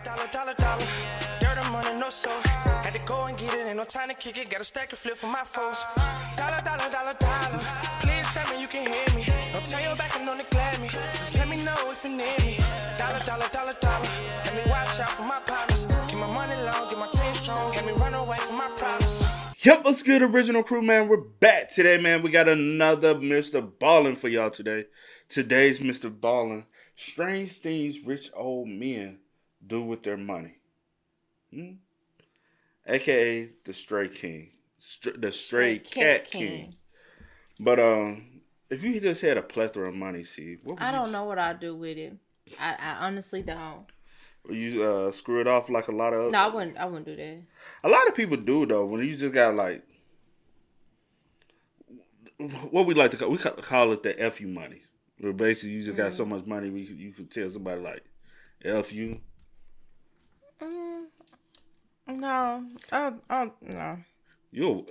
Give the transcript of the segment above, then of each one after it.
Dollar. Dirt and money, no soul. Had to go and get it, ain't no time to kick it. Got a stack and flip for my foes. Dollar. Please tell me you can hear me. Don't turn your back and don't neglect me. Just let me know if you need me. Dollar. Let me watch out for my partners. Keep my money long, get my team strong. Let me run away from my problems. Yep, what's good, original crew, man? We're back today, man. We got another Mr. Ballin' for y'all today. Today's Mr. Ballin'. Strange things rich old men do with their money. AKA the Stray King. The Stray Cat King. But if you just had a plethora of money, Cee, what would I don't know what I'd do with it. I honestly don't. You screw it off like a lot of... No, I wouldn't do that. A lot of people do, though, when you just got, like... What we like to call... We call it the F you money. Where basically you just got so much money, you could tell somebody, like, F you. No. No. You'll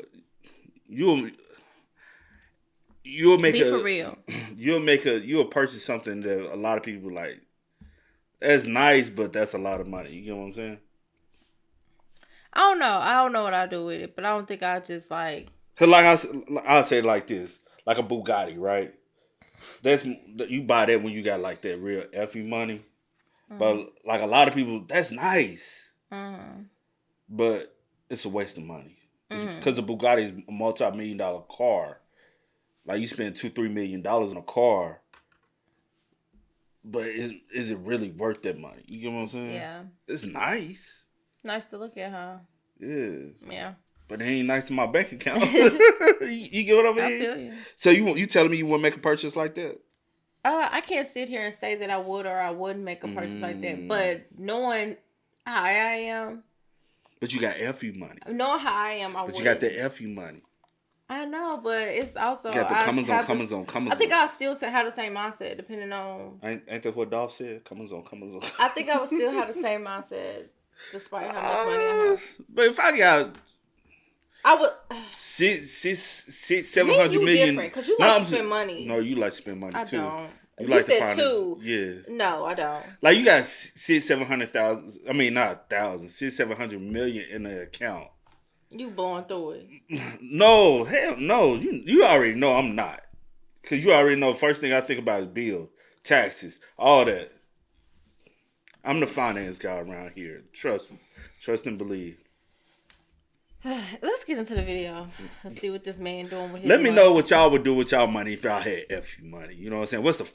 make Be for real. You'll purchase something that a lot of people like. That's nice, but that's a lot of money. You get what I'm saying? I don't know what I'd do with it, but I don't think I'd just like. Cause like I'll say it like this, like a Bugatti, right? You buy that when you got like that real effing money, but like a lot of people, that's nice, but it's a waste of money. Because the Bugatti is a multi-million-dollar car. Like you spend $2-3 million on a car. But is it really worth that money? You get what I'm saying? Yeah. It's nice. Nice to look at, huh? Yeah. Yeah. But it ain't nice in my bank account. You get what I mean? I feel you. So you telling me you wouldn't make a purchase like that? I can't sit here and say that I would or I wouldn't make a purchase like that. But knowing how I am. But you got FU money. Knowing how I am, But you got the FU money. I know, but it's also... You got the comings on. I think I'll still have the same mindset, depending on... Ain't that what Dolph said? Comings on. I think I would still have the same mindset, despite how much money I have. But if I got... I would... $700 million... different, because you like to spend money. No, you like to spend money, too. I don't. You like said to two. Yeah. No, I don't. Like you got 700,000. I mean, not 700 million in the account. You blowing through it. No, hell no. You already know I'm not. Because you already know the first thing I think about is bills, taxes, all that. I'm the finance guy around here. Trust me. Trust and believe. Let's get into the video. Let's see what this man doing with his Let me money. know what y'all would do with y'all money if y'all had FU money. You know what I'm saying? What's the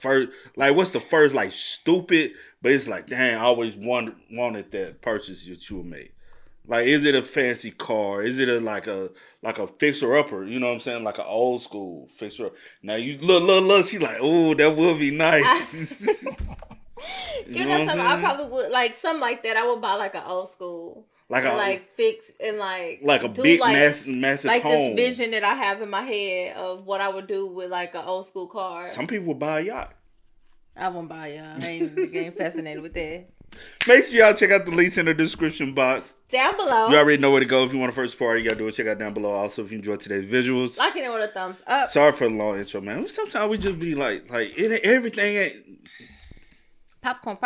first like stupid, but it's like, dang, I always wanted that purchase that you made. Like, is it a fancy car? Is it like a fixer upper? You know what I'm saying? Like an old school fixer up. Now you look. She's like, oh, that would be nice. You know something? I probably would like something like that. I would buy like an old school. Fix and like a big massive like home. this vision that I have in my head of what I would do with like an old school car. Some people would buy a yacht. I won't buy a yacht. I ain't fascinated with that. Make sure y'all check out the links in the description box. Down below. You already know where to go if you want to first part. You gotta do it. Check out down below. Also, if you enjoyed today's visuals, like it with a thumbs up. Sorry for the long intro, man. Sometimes we just be like everything ain't popcorn.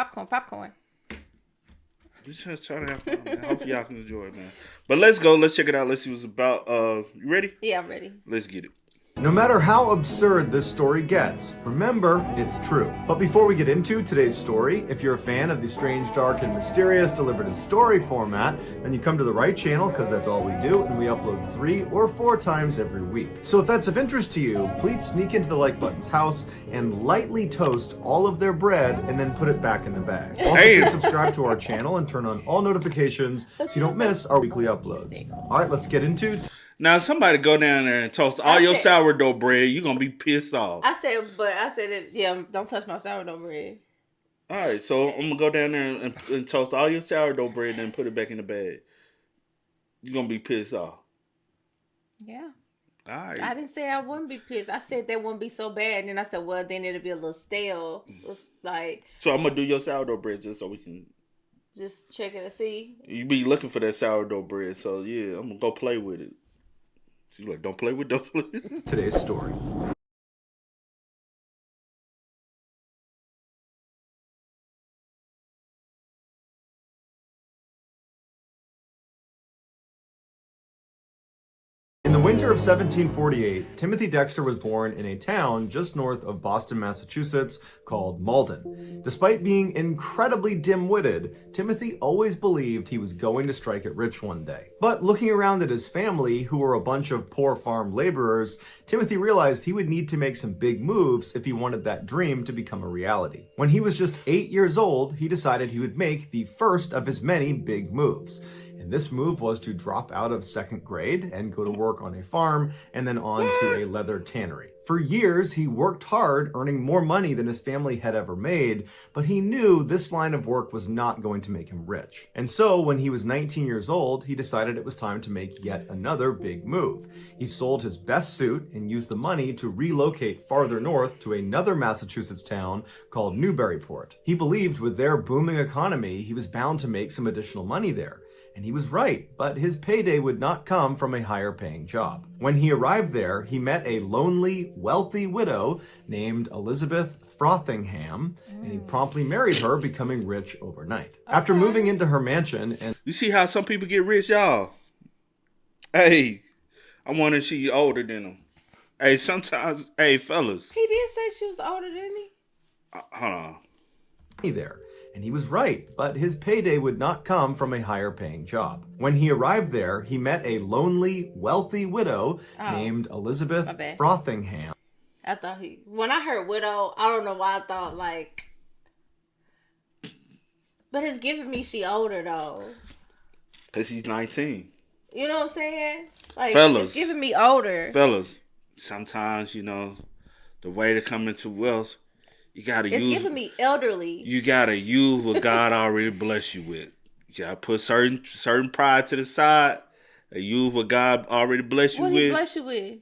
Just trying to have fun, man. Hopefully y'all can enjoy it, man. But let's go. Let's check it out. Let's see what it's about. You ready? Yeah, I'm ready. Let's get it. No matter how absurd this story gets, remember, it's true. But before we get into today's story, if you're a fan of the strange, dark, and mysterious delivered in story format, then you come to the right channel because that's all we do, and we upload 3 or 4 times every week. So if that's of interest to you, please sneak into the like button's house and lightly toast all of their bread and then put it back in the bag. Also, please subscribe to our channel and turn on all notifications so you don't miss our weekly uploads. All right, let's get into Now, somebody go down there and toast all your sourdough bread, you're going to be pissed off. I said it, yeah, don't touch my sourdough bread. All right, so I'm going to go down there and toast all your sourdough bread and then put it back in the bag. You're going to be pissed off. Yeah. All right. I didn't say I wouldn't be pissed. I said that wouldn't be so bad. And then I said, well, then it'll be a little stale. So I'm going to do your sourdough bread just so we can... Just check it and see. You be looking for that sourdough bread, so yeah, I'm going to go play with it. She's like, don't play with today's story. the winter of 1748, Timothy Dexter was born in a town just north of Boston, Massachusetts called Malden. Despite being incredibly dim-witted, Timothy always believed he was going to strike it rich one day. But looking around at his family, who were a bunch of poor farm laborers, Timothy realized he would need to make some big moves if he wanted that dream to become a reality. When he was just 8 years old, he decided he would make the first of his many big moves. And this move was to drop out of second grade and go to work on a farm and then on to a leather tannery. For years, he worked hard, earning more money than his family had ever made, but he knew this line of work was not going to make him rich. And so when he was 19 years old, he decided it was time to make yet another big move. He sold his best suit and used the money to relocate farther north to another Massachusetts town called Newburyport. He believed with their booming economy, he was bound to make some additional money there. And he was right, but his payday would not come from a higher paying job. When he arrived there, he met a lonely, wealthy widow named Elizabeth Frothingham, and he promptly married her, becoming rich overnight. After moving into her mansion and... You see how some people get rich, y'all? Hey, I wonder if she's older than him. Hey, sometimes, hey, fellas. He did say she was older than he. Hold on. There. And he was right, but his payday would not come from a higher paying job. When he arrived there, he met a lonely, wealthy widow named Elizabeth Frothingham. I thought when I heard widow, I don't know why I thought like, but it's giving me she older though. Cause he's 19. You know what I'm saying? Like, fellas, it's giving me older. Fellas, sometimes, you know, the way to come into wealth, you gotta use. It's giving me elderly. You gotta use what God already blessed you with. You gotta put certain pride to the side and use what God already blessed you with. What He bless you with?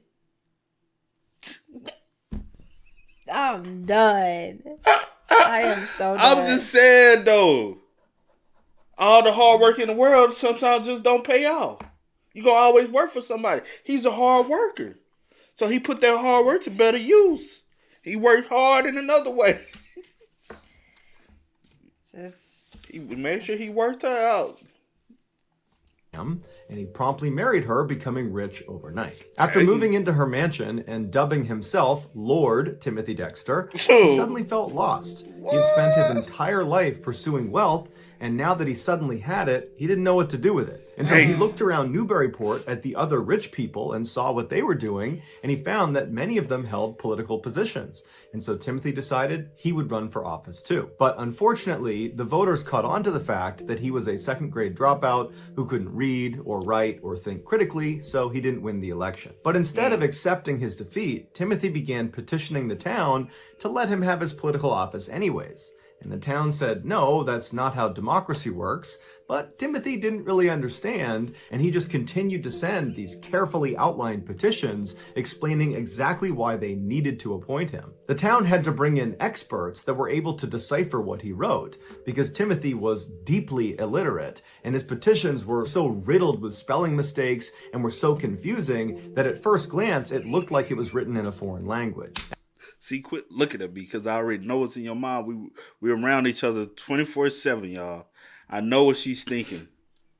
I'm done. I am so done. I'm just saying though, all the hard work in the world sometimes just don't pay off. You gonna always work for somebody. He's a hard worker, so he put that hard work to better use. He worked hard in another way. He made sure he worked her out. And he promptly married her, becoming rich overnight. After moving into her mansion and dubbing himself Lord Timothy Dexter, he suddenly felt lost. He had spent his entire life pursuing wealth, and now that he suddenly had it, he didn't know what to do with it. And so he looked around Newburyport at the other rich people and saw what they were doing, and he found that many of them held political positions. And so Timothy decided he would run for office too. But unfortunately, the voters caught on to the fact that he was a second grade dropout who couldn't read or write or think critically, so he didn't win the election. But instead of accepting his defeat, Timothy began petitioning the town to let him have his political office anyways. And the town said, no, that's not how democracy works. But Timothy didn't really understand, and he just continued to send these carefully outlined petitions explaining exactly why they needed to appoint him. The town had to bring in experts that were able to decipher what he wrote, because Timothy was deeply illiterate, and his petitions were so riddled with spelling mistakes and were so confusing that at first glance it looked like it was written in a foreign language. See, quit looking at me, because I already know what's in your mind. We're around each other 24/7, y'all. I know what she's thinking.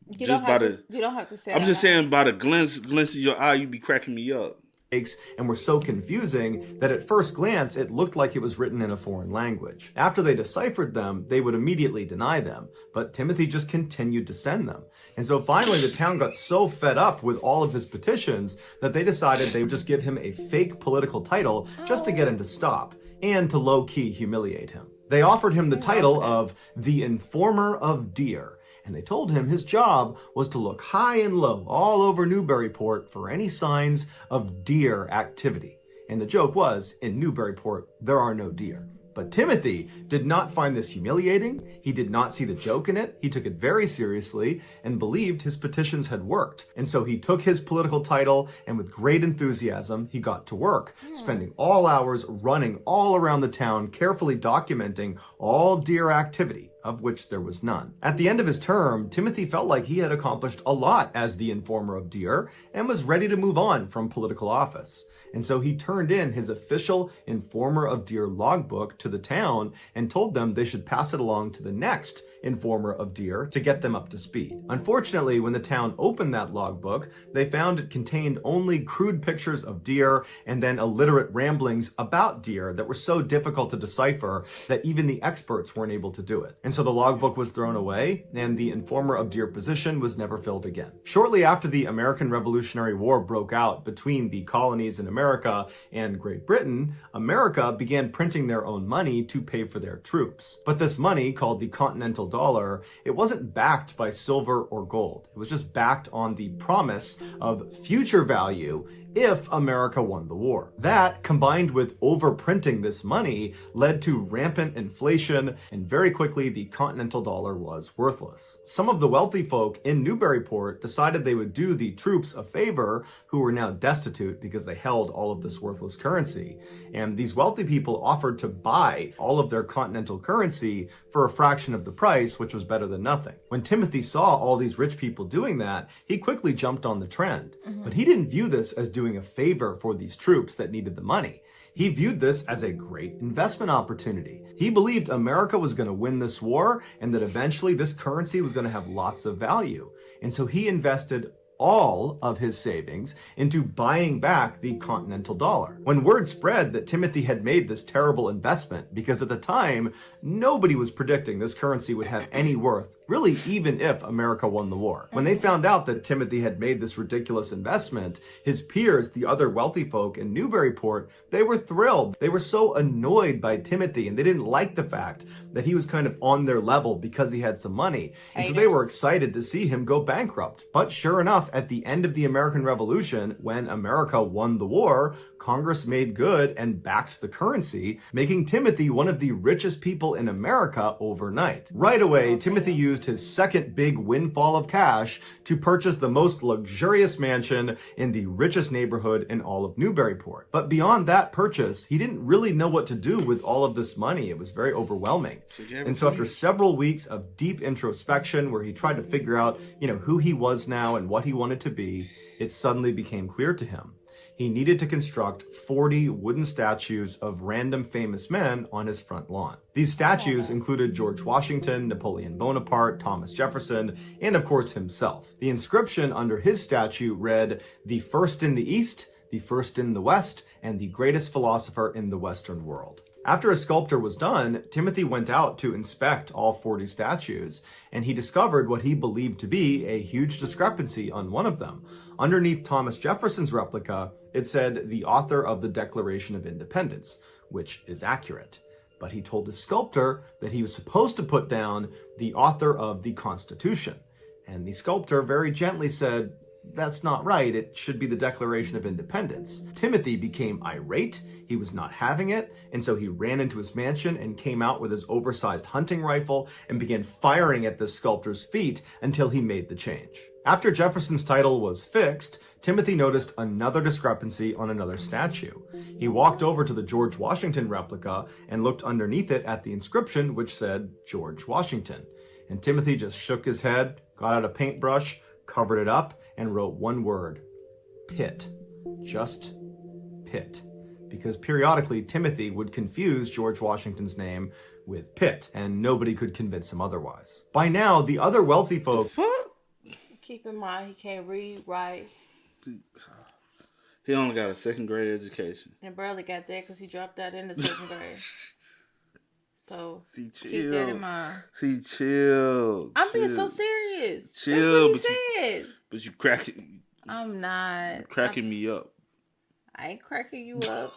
You don't have to say. I'm just saying, by the glance of your eye, you be cracking me up. And were so confusing that at first glance it looked like it was written in a foreign language. After they deciphered them, they would immediately deny them, but Timothy just continued to send them. And so finally the town got so fed up with all of his petitions that they decided they would just give him a fake political title just to get him to stop and to low-key humiliate him. They offered him the title of the Informer of Deer, and they told him his job was to look high and low all over Newburyport for any signs of deer activity. And the joke was, in Newburyport, there are no deer. But Timothy did not find this humiliating. He did not see the joke in it. He took it very seriously and believed his petitions had worked. And so he took his political title, and with great enthusiasm, he got to work, spending all hours running all around the town, carefully documenting all deer activity, of which there was none. At the end of his term, Timothy felt like he had accomplished a lot as the Informer of Deer and was ready to move on from political office. And so he turned in his official Informer of Deer logbook to the town and told them they should pass it along to the next informer of Deer to get them up to speed. Unfortunately, when the town opened that logbook, they found it contained only crude pictures of deer and then illiterate ramblings about deer that were so difficult to decipher that even the experts weren't able to do it. And so the logbook was thrown away, and the informer of Deer position was never filled again. Shortly after the American Revolutionary War broke out between the colonies in America and Great Britain, America began printing their own money to pay for their troops. But this money, called the Continental Dollar, it wasn't backed by silver or gold. It was just backed on the promise of future value if America won the war. That, combined with overprinting this money, led to rampant inflation, and very quickly the Continental Dollar was worthless. Some of the wealthy folk in Newburyport decided they would do the troops a favor, who were now destitute because they held all of this worthless currency. And these wealthy people offered to buy all of their Continental currency for a fraction of the price, which was better than nothing. When Timothy saw all these rich people doing that, he quickly jumped on the trend. But he didn't view this as doing a favor for these troops that needed the money. He viewed this as a great investment opportunity. He believed America was going to win this war and that eventually this currency was going to have lots of value. And so he invested all of his savings into buying back the Continental Dollar. When word spread that Timothy had made this terrible investment, because at the time, nobody was predicting this currency would have any worth, really even if America won the war. When they found out that Timothy had made this ridiculous investment, his peers, the other wealthy folk in Newburyport, they were thrilled. They were so annoyed by Timothy, and they didn't like the fact that he was kind of on their level because he had some money. And so they were excited to see him go bankrupt. But sure enough, at the end of the American Revolution, when America won the war, Congress made good and backed the currency, making Timothy one of the richest people in America overnight. Right away, Timothy used his second big windfall of cash to purchase the most luxurious mansion in the richest neighborhood in all of Newburyport. But beyond that purchase, he didn't really know what to do with all of this money. It was very overwhelming. And so after several weeks of deep introspection where he tried to figure out, who he was now and what he wanted to be, it suddenly became clear to him. He needed to construct 40 wooden statues of random famous men on his front lawn. These statues included George Washington, Napoleon Bonaparte, Thomas Jefferson, and of course himself. The inscription under his statue read, "The first in the East, the first in the West, and the greatest philosopher in the Western world." After a sculptor was done, Timothy went out to inspect all 40 statues, and he discovered what he believed to be a huge discrepancy on one of them. Underneath Thomas Jefferson's replica, it said the author of the Declaration of Independence, which is accurate. But he told his sculptor that he was supposed to put down the author of the Constitution. And the sculptor very gently said, "That's not right. It should be the Declaration of Independence." Timothy became irate. He was not having it. And so he ran into his mansion and came out with his oversized hunting rifle and began firing at the sculptor's feet until he made the change. After Jefferson's title was fixed, Timothy noticed another discrepancy on another statue. He walked over to the George Washington replica and looked underneath it at the inscription, which said George Washington. And Timothy just shook his head, got out a paintbrush, covered it up, and wrote one word: Pitt. Just Pitt. Because periodically Timothy would confuse George Washington's name with Pitt, and nobody could convince him otherwise. By now, the other wealthy folk... Keep in mind, he can't read, write. He only got a second grade education. And barely got that because he dropped out in the second grade. So, See, chill. keep that in mind. See, chill. I'm being so serious. Chill. That's what he said. But you cracking... I'm not. You're cracking me up. I ain't cracking you up.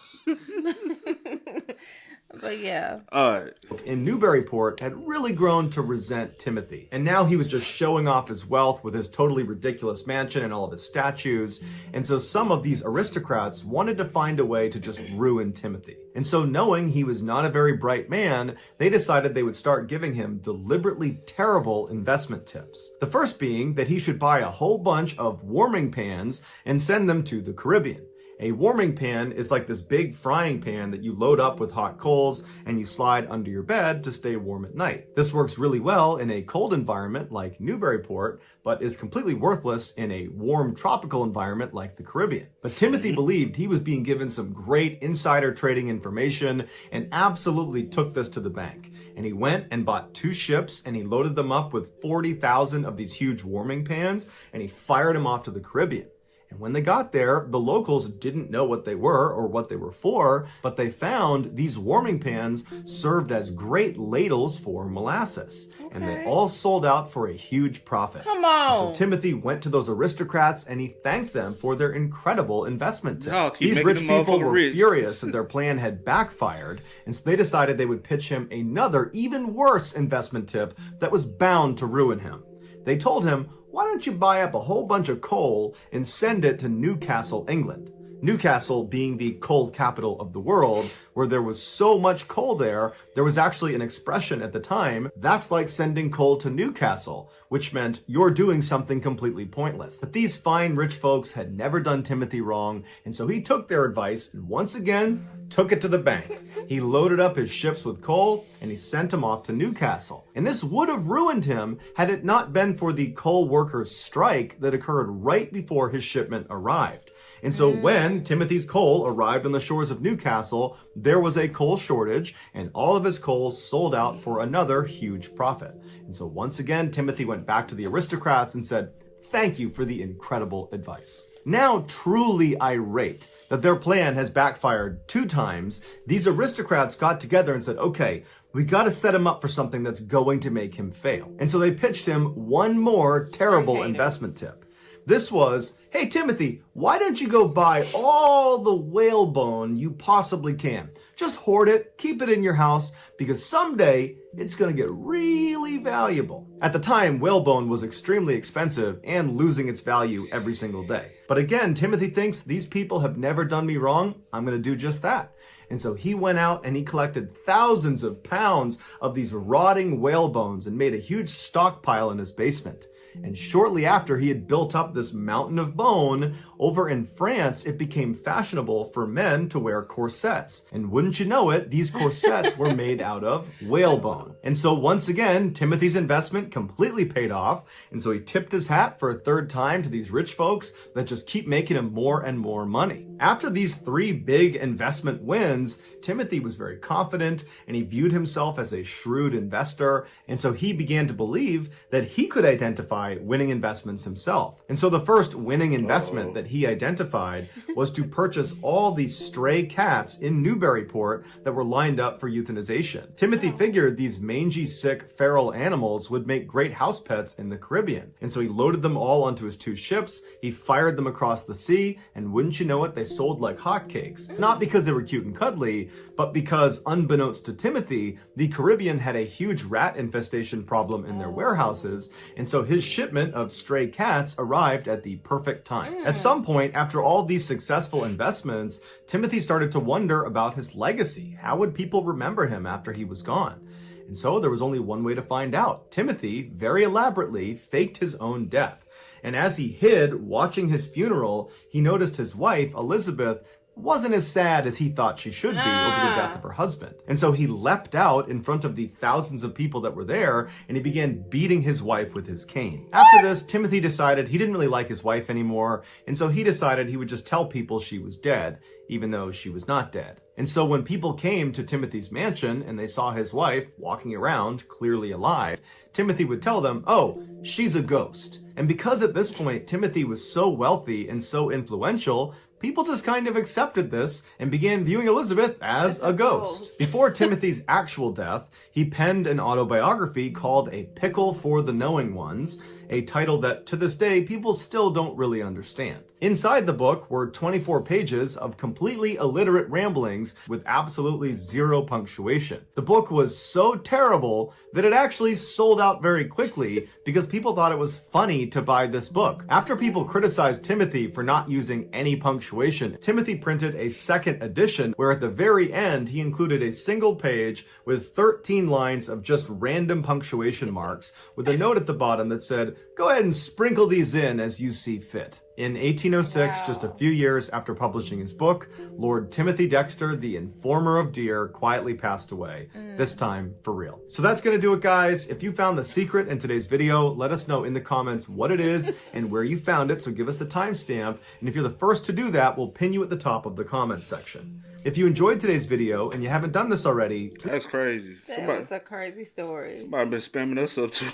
But yeah. All right. In Newburyport had really grown to resent Timothy. And now he was just showing off his wealth with his totally ridiculous mansion and all of his statues. And so some of these aristocrats wanted to find a way to just ruin Timothy. And so knowing he was not a very bright man, they decided they would start giving him deliberately terrible investment tips. The first being that he should buy a whole bunch of warming pans and send them to the Caribbean. A warming pan is like this big frying pan that you load up with hot coals and you slide under your bed to stay warm at night. This works really well in a cold environment like Newburyport, but is completely worthless in a warm tropical environment like the Caribbean. But Timothy believed he was being given some great insider trading information and absolutely took this to the bank. and he went and bought 2 ships, and he loaded them up with 40,000 of these huge warming pans, and he fired them off to the Caribbean. And when they got there, the locals didn't know what they were or what they were for, but they found these warming pans served as great ladles for molasses. Okay. And they all sold out for a huge profit. Come on! And so Timothy went to those aristocrats and he thanked them for their incredible investment tip. These rich people were furious that their plan had backfired, and so they decided they would pitch him another, even worse investment tip that was bound to ruin him. They told him, why don't you buy up a whole bunch of coal and send it to Newcastle, England? Newcastle being the coal capital of the world, where there was so much coal there was actually an expression at the time, that's like sending coal to Newcastle, which meant you're doing something completely pointless. But these fine rich folks had never done Timothy wrong, and so he took their advice and once again took it to the bank. He loaded up his ships with coal and he sent them off to Newcastle. And this would have ruined him had it not been for the coal workers' strike that occurred right before his shipment arrived. And so when Timothy's coal arrived on the shores of Newcastle, there was a coal shortage and all of his coal sold out for another huge profit. And so once again, Timothy went back to the aristocrats and said, thank you for the incredible advice. Now truly irate that their plan has backfired 2 times, these aristocrats got together and said, okay, we got to set him up for something that's going to make him fail. And so they pitched him one more terrible investment tip. This was, hey, Timothy, why don't you go buy all the whalebone you possibly can? Just hoard it, keep it in your house, because someday it's going to get really valuable. At the time, whalebone was extremely expensive and losing its value every single day. But again, Timothy thinks these people have never done me wrong. I'm going to do just that. And so he went out and he collected thousands of pounds of these rotting whalebones and made a huge stockpile in his basement. And shortly after he had built up this mountain of bone, over in France, it became fashionable for men to wear corsets. And wouldn't you know it, these corsets were made out of whalebone. And so once again, Timothy's investment completely paid off. And so he tipped his hat for a 3rd time to these rich folks that just keep making him more and more money. After these 3 big investment wins, Timothy was very confident and he viewed himself as a shrewd investor. And so he began to believe that he could identify winning investments himself. And so the first winning investment that he identified was to purchase all these stray cats in Newburyport that were lined up for euthanization. Timothy figured these mangy, sick, feral animals would make great house pets in the Caribbean. And so he loaded them all onto his 2 ships, he fired them across the sea, and wouldn't you know it, they sold like hotcakes. Not because they were cute and cuddly, but because, unbeknownst to Timothy, the Caribbean had a huge rat infestation problem in their warehouses, and so his shipment of stray cats arrived at the perfect time. At some point, after all these successful investments, Timothy started to wonder about his legacy. How would people remember him after he was gone? And so there was only one way to find out. Timothy, very elaborately, faked his own death. And as he hid, watching his funeral, he noticed his wife, Elizabeth, wasn't as sad as he thought she should be over the death of her husband. And so he leapt out in front of the thousands of people that were there and he began beating his wife with his cane. After this, Timothy decided he didn't really like his wife anymore, and so he decided he would just tell people she was dead, even though she was not dead. And so when people came to Timothy's mansion and they saw his wife walking around, clearly alive, Timothy would tell them, oh, she's a ghost. And because at this point Timothy was so wealthy and so influential, people just kind of accepted this and began viewing Elizabeth as a ghost. Before Timothy's actual death, he penned an autobiography called A Pickle for the Knowing Ones, a title that to this day people still don't really understand. Inside the book were 24 pages of completely illiterate ramblings with absolutely 0 punctuation. The book was so terrible that it actually sold out very quickly because people thought it was funny to buy this book. After people criticized Timothy for not using any punctuation, Timothy printed a 2nd edition where at the very end he included a single page with 13 lines of just random punctuation marks with a note at the bottom that said, go ahead and sprinkle these in as you see fit. In 1806, just a few years after publishing his book, Lord Timothy Dexter, the informer of deer, quietly passed away, this time for real. So that's going to do it, guys. If you found the secret in today's video, let us know in the comments what it is and where you found it, so give us the timestamp. And if you're the first to do that, we'll pin you at the top of the comments section. If you enjoyed today's video and you haven't done this already... That's crazy. That was a crazy story. Somebody been spamming us up to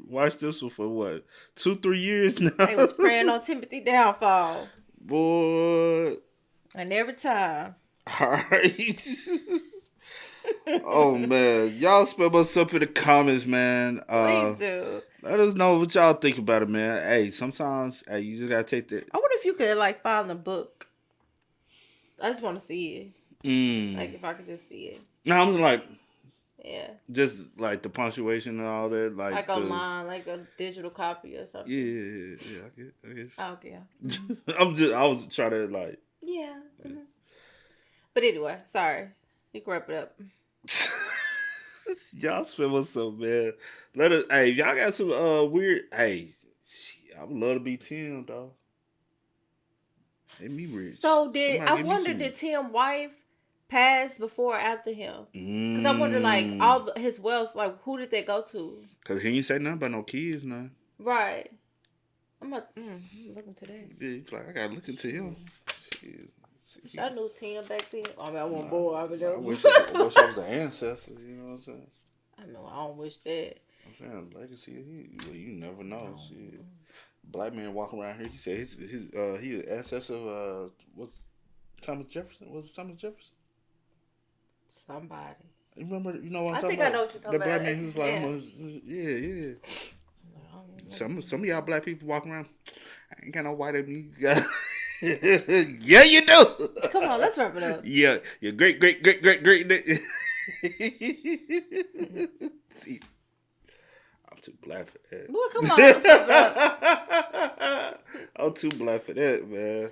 watch this one for what? 2-3 years now? They was praying on Timothy downfall. Boy. And every time. Alright. Oh, man. Y'all spam us up in the comments, man. Please do. Let us know what y'all think about it, man. Hey, sometimes, you just gotta take that. I wonder if you could, like, find the book. I just want to see it. Like, if I could just see it. No, I'm like... Yeah. Just, like, the punctuation and all that. Like online, like a digital copy or something. Yeah, I guess. Oh, yeah. I was trying to, like... Yeah. But anyway, sorry. You can wrap it up. Y'all spam us up, man. Let us... Hey, y'all got some weird... Hey, I would love to be Tim, dog. Made me rich. So did Tim's wife pass before or after him? Because I wonder, like, his wealth, like, who did they go to? Because he ain't say nothing about no kids, now. Right. I'm looking today. Yeah, he's like, I gotta look into him. Shit. I knew Tim back then. I mean, I wasn't born. I wish I was the ancestor. You know what I'm saying? I know. I don't wish that. I'm saying legacy. You never know. Shit. Black man walking around here. He said he an ancestor of what's Thomas Jefferson? Was it Thomas Jefferson? Somebody. You remember? You know what I'm talking about? I about? think I know what you're talking about. The black man who was like, yeah. Some of y'all black people walking around. I ain't got no white in me. Yeah, you do. Come on, let's wrap it up. Yeah, your great. See, I'm too black for that. Boy, come on, let's wrap it up. I'm too black for that, man.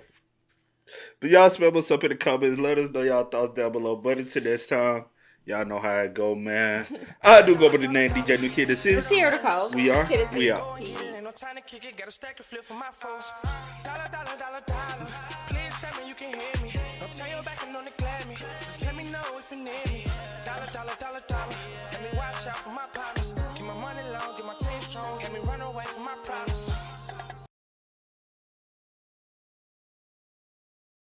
But y'all spam us up in the comments. Let us know y'all thoughts down below. But until next time, y'all know how it go, man. I do go by the name DJ New Kid. This is Sierra the Coast. We are. Kid and We are. Peace. Ain't no time to kick it, got a stack of flip for my foes. Dollar, dollar, dollar, dollar.